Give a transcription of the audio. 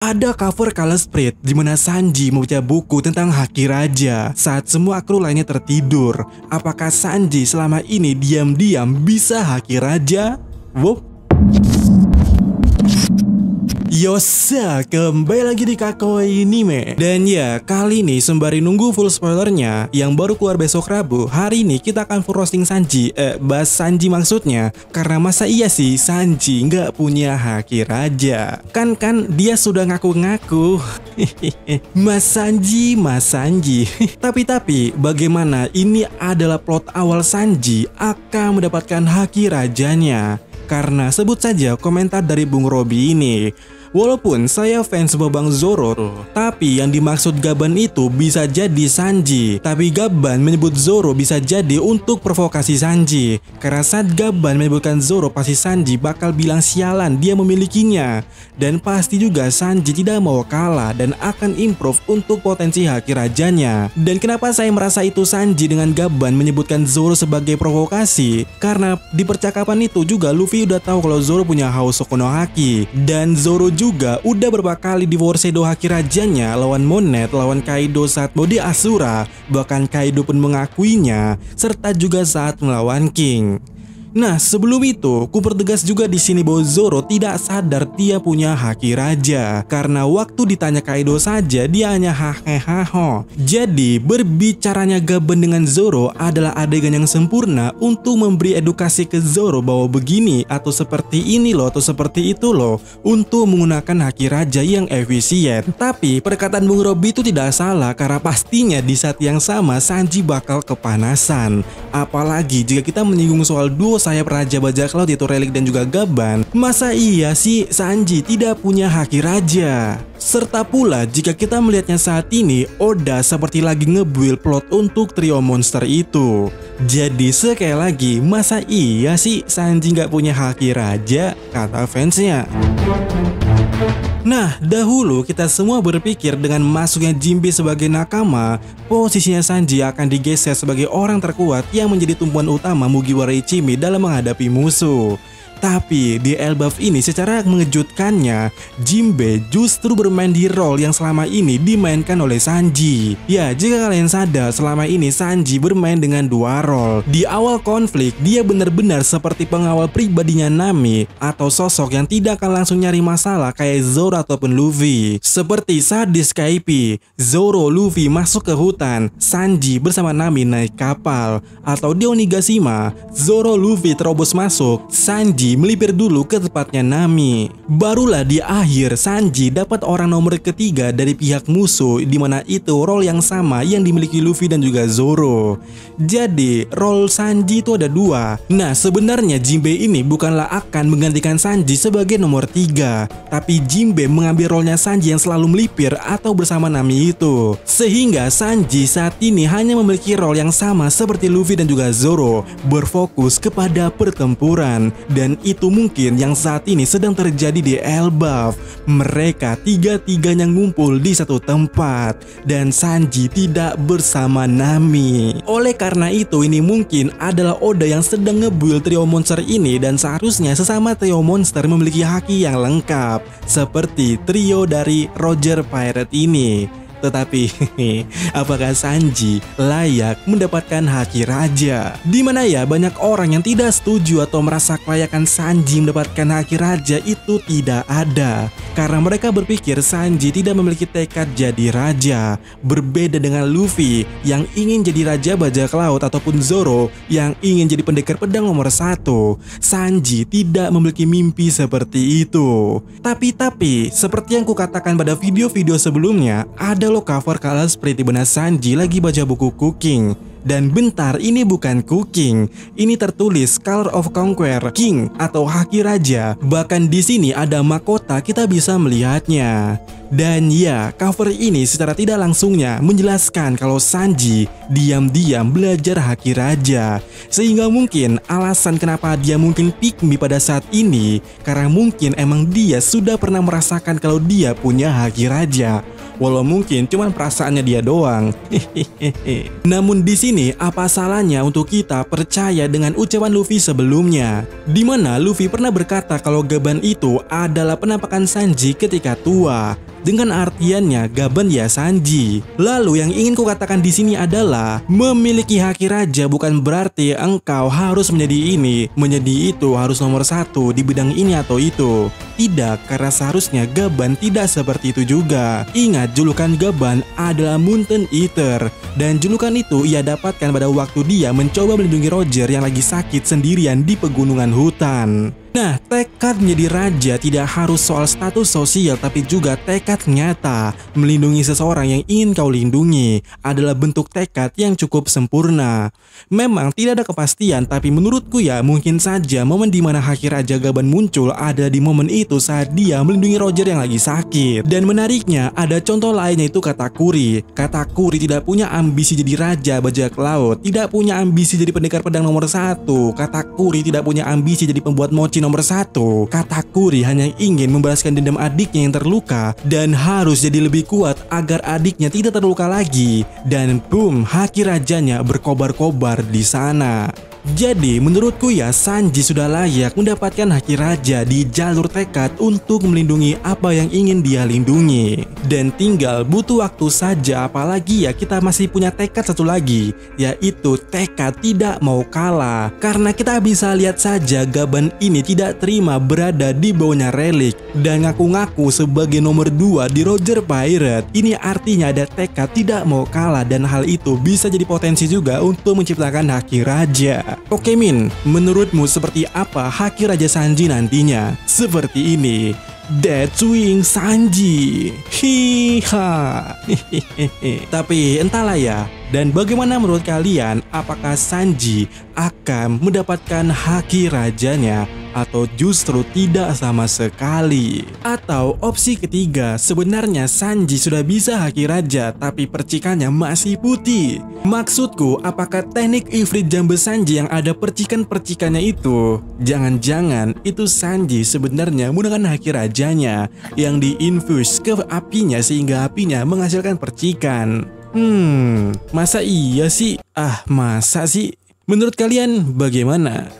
ada cover color spread di mana Sanji membaca buku tentang Haki Raja saat semua kru lainnya tertidur. Apakah Sanji selama ini diam-diam bisa Haki Raja? Wup. Yosa, kembali lagi di Kakoi Anime. Dan ya, kali ini sembari nunggu full spoilernya yang baru keluar besok Rabu, hari ini kita akan full roasting Sanji, bahas Sanji maksudnya. Karena masa iya sih Sanji nggak punya Haki Raja? Kan dia sudah ngaku-ngaku. Mas Sanji. Tapi bagaimana ini adalah plot awal Sanji akan mendapatkan Haki Rajanya? Karena sebut saja komentar dari Bung Robi ini. Walaupun saya fans Babang Zoro, tapi yang dimaksud Gaban itu bisa jadi Sanji. Tapi Gaban menyebut Zoro bisa jadi untuk provokasi Sanji. Karena saat Gaban menyebutkan Zoro, pasti Sanji bakal bilang sialan dia memilikinya. Dan pasti juga Sanji tidak mau kalah dan akan improve untuk potensi Haki Rajanya. Dan kenapa saya merasa itu Sanji dengan Gaban menyebutkan Zoro sebagai provokasi? Karena di percakapan itu juga Luffy udah tahu kalau Zoro punya haus Konohaki. Dan Zoro juga udah berapa kali di foreshadow Haki Rajanya lawan Monet, lawan Kaido saat mode Asura. Bahkan Kaido pun mengakuinya, serta juga saat melawan King. Nah, sebelum itu, ku pertegas juga di sini bahwa Zoro tidak sadar dia punya Haki Raja. Karena waktu ditanya Kaido saja, dia hanya hahehaho. Jadi, berbicaranya Gaban dengan Zoro adalah adegan yang sempurna untuk memberi edukasi ke Zoro bahwa begini atau seperti ini loh, atau seperti itu loh, untuk menggunakan Haki Raja yang efisien. Tapi, perkataan Bung Robi itu tidak salah, karena pastinya di saat yang sama Sanji bakal kepanasan. Apalagi jika kita menyinggung soal duo sayap Raja Bajak Laut yaitu Relik dan juga Gaban. Masa iya sih Sanji tidak punya Haki Raja? Serta pula jika kita melihatnya saat ini, Oda seperti lagi nge-build plot untuk trio monster itu. Jadi sekali lagi, masa iya sih Sanji nggak punya Haki Raja? Kata fansnya. Nah, dahulu kita semua berpikir dengan masuknya Jinbe sebagai nakama, posisinya Sanji akan digeser sebagai orang terkuat yang menjadi tumpuan utama Mugiwara Ichimi dalam menghadapi musuh. Tapi di Elbaf ini secara mengejutkannya, Jinbe justru bermain di role yang selama ini dimainkan oleh Sanji. Ya, jika kalian sadar, selama ini Sanji bermain dengan dua role. Di awal konflik, dia benar-benar seperti pengawal pribadinya Nami, atau sosok yang tidak akan langsung nyari masalah kayak Zoro ataupun Luffy. Seperti saat di Skype, Zoro, Luffy masuk ke hutan, Sanji bersama Nami naik kapal. Atau di Onigashima, Zoro, Luffy terobos masuk, Sanji melipir dulu ke tempatnya Nami. Barulah di akhir Sanji dapat orang nomor ketiga dari pihak musuh, dimana itu role yang sama yang dimiliki Luffy dan juga Zoro. Jadi role Sanji itu ada dua. Nah, sebenarnya Jinbe ini bukanlah akan menggantikan Sanji sebagai nomor 3, tapi Jinbe mengambil role-nya Sanji yang selalu melipir atau bersama Nami itu. Sehingga Sanji saat ini hanya memiliki role yang sama seperti Luffy dan juga Zoro, berfokus kepada pertempuran. Dan itu mungkin yang saat ini sedang terjadi di Elbaf. Mereka tiga-tiganya ngumpul di satu tempat dan Sanji tidak bersama Nami. Oleh karena itu, ini mungkin adalah Oda yang sedang nge-build trio monster ini, dan seharusnya sesama trio monster memiliki haki yang lengkap seperti trio dari Roger Pirate ini. Tetapi, apakah Sanji layak mendapatkan Haki Raja? Dimana ya banyak orang yang tidak setuju atau merasa kelayakan Sanji mendapatkan Haki Raja itu tidak ada. Karena mereka berpikir Sanji tidak memiliki tekad jadi raja. Berbeda dengan Luffy yang ingin jadi Raja Bajak Laut ataupun Zoro yang ingin jadi pendekar pedang nomor 1. Sanji tidak memiliki mimpi seperti itu. Tapi, seperti yang kukatakan pada video-video sebelumnya, ada lo cover color seperti mana Sanji lagi baca buku Cooking. Dan bentar, ini bukan Cooking, ini tertulis Color of Conquer King atau Haki Raja. Bahkan di sini ada mahkota, kita bisa melihatnya. Dan ya, cover ini secara tidak langsungnya menjelaskan kalau Sanji diam-diam belajar Haki Raja. Sehingga mungkin alasan kenapa dia mungkin pick me pada saat ini, karena mungkin emang dia sudah pernah merasakan kalau dia punya Haki Raja. Walau mungkin cuman perasaannya dia doang. Namun di sini apa salahnya untuk kita percaya dengan ucapan Luffy sebelumnya, di mana Luffy pernah berkata kalau Gaban itu adalah penampakan Sanji ketika tua. Dengan artiannya Gaban ya Sanji. Lalu yang ingin kukatakan di sini adalah memiliki haki raja bukan berarti engkau harus menjadi ini, menjadi itu, harus nomor satu di bidang ini atau itu. Tidak, karena seharusnya Gaban tidak seperti itu juga. Ingat, julukan Gaban adalah Mountain Eater, dan julukan itu ia dapatkan pada waktu dia mencoba melindungi Roger yang lagi sakit sendirian di pegunungan hutan. Nah, tekad menjadi raja tidak harus soal status sosial, tapi juga tekad nyata. Melindungi seseorang yang ingin kau lindungi adalah bentuk tekad yang cukup sempurna. Memang tidak ada kepastian, tapi menurutku ya mungkin saja momen di mana haki raja Gaban muncul ada di momen itu saat dia melindungi Roger yang lagi sakit. Dan menariknya, ada contoh lainnya itu Katakuri. Katakuri tidak punya ambisi jadi raja bajak laut, tidak punya ambisi jadi pendekar pedang nomor satu. Katakuri tidak punya ambisi jadi pembuat mochi nomor satu. Katakuri hanya ingin membalaskan dendam adiknya yang terluka dan harus jadi lebih kuat agar adiknya tidak terluka lagi. Dan boom, haki rajanya berkobar-kobar di sana. Jadi menurutku ya Sanji sudah layak mendapatkan haki raja di jalur tekad untuk melindungi apa yang ingin dia lindungi. Dan tinggal butuh waktu saja, apalagi ya kita masih punya tekad satu lagi, yaitu tekad tidak mau kalah. Karena kita bisa lihat saja Gaban ini tidak terima berada di bawahnya Relik dan ngaku-ngaku sebagai nomor 2 di Roger Pirate. Ini artinya ada tekad tidak mau kalah, dan hal itu bisa jadi potensi juga untuk menciptakan haki raja. Oke Min, menurutmu seperti apa haki raja Sanji nantinya? Seperti ini, Deathwing Sanji. Hiha. Tapi entahlah ya. Dan bagaimana menurut kalian, apakah Sanji akan mendapatkan haki rajanya atau justru tidak sama sekali? Atau opsi ketiga, sebenarnya Sanji sudah bisa haki raja tapi percikannya masih putih. Maksudku, apakah teknik Ifrit Jambe Sanji yang ada percikan-percikannya itu, jangan-jangan itu Sanji sebenarnya menggunakan haki rajanya yang diinfus ke apinya sehingga apinya menghasilkan percikan. Masa iya sih? Masa sih? Menurut kalian bagaimana?